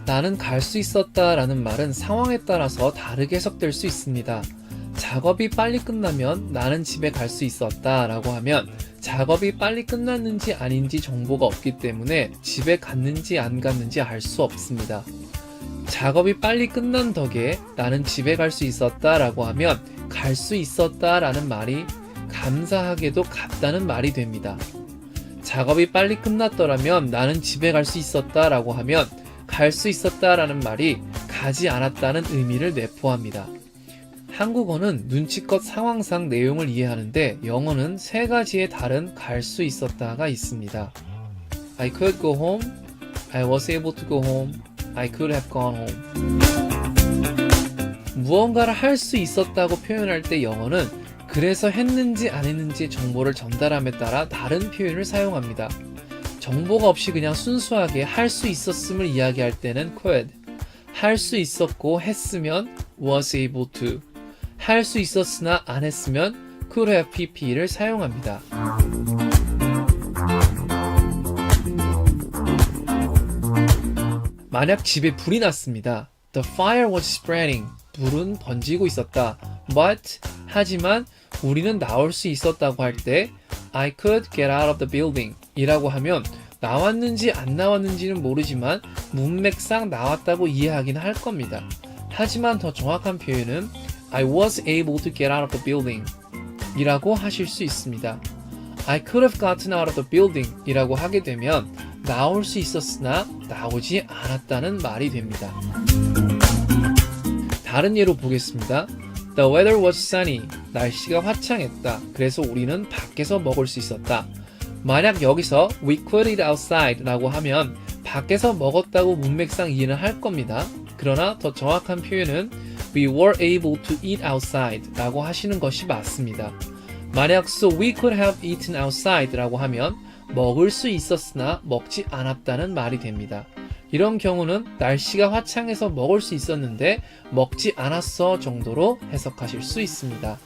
나는 갈 수 있었다 라는 말은 상황에 따라서 다르게 해석될 수 있습니다. 작업이 빨리 끝나면 나는 집에 갈 수 있었다 라고 하면 작업이 빨리 끝났는지 아닌지 정보가 없기 때문에 집에 갔는지 안 갔는지 알 수 없습니다. 작업이 빨리 끝난 덕에 나는 집에 갈 수 있었다 라고 하면 갈 수 있었다 라는 말이 감사하게도 갔다는 말이 됩니다. 작업이 빨리 끝났더라면 나는 집에 갈 수 있었다 라고 하면 갈 수 있었다 라는 말이 가지 않았다는 의미를 내포합니다. 한국어는 눈치껏 상황상 내용을 이해하는데 영어는 세 가지의 다른 갈 수 있었다가 있습니다. I could go home, I was able to go home, I could have gone home. 무언가를 할 수 있었다고 표현할 때 영어는 그래서 했는지 안 했는지의 정보를 전달함에 따라 다른 표현을 사용합니다. 정보가 없이 그냥 순수하게 할 수 있었음을 이야기할 때는 could, 할 수 있었고 했으면 was able to, 할 수 있었으나 안 했으면 could have pp를 사용합니다. 만약 집에 불이 났습니다. The fire was spreading. 불은 번지고 있었다. But, 하지만 우리는 나올 수 있었다고 할 때 I could get out of the building 이라고 하면 나왔는지 안 나왔는지는 모르지만 문맥상 나왔다고 이해하긴 할 겁니다. 하지만 더 정확한 표현은 I was able to get out of the building 이라고 하실 수 있습니다. I could have gotten out of the building 이라고 하게 되면 나올 수 있었으나 나오지 않았다는 말이 됩니다. 다른 예로 보겠습니다. The weather was sunny. 날씨가 화창했다. 그래서 우리는 밖에서 먹을 수 있었다. 만약 여기서 we could eat outside 라고 하면 밖에서 먹었다고 문맥상 이해는 할 겁니다. 그러나 더 정확한 표현은 we were able to eat outside 라고 하시는 것이 맞습니다. 만약 so we could have eaten outside 라고 하면 먹을 수 있었으나 먹지 않았다는 말이 됩니다. 이런 경우는 날씨가 화창해서 먹을 수 있었는데 먹지 않았어 정도로 해석하실 수 있습니다.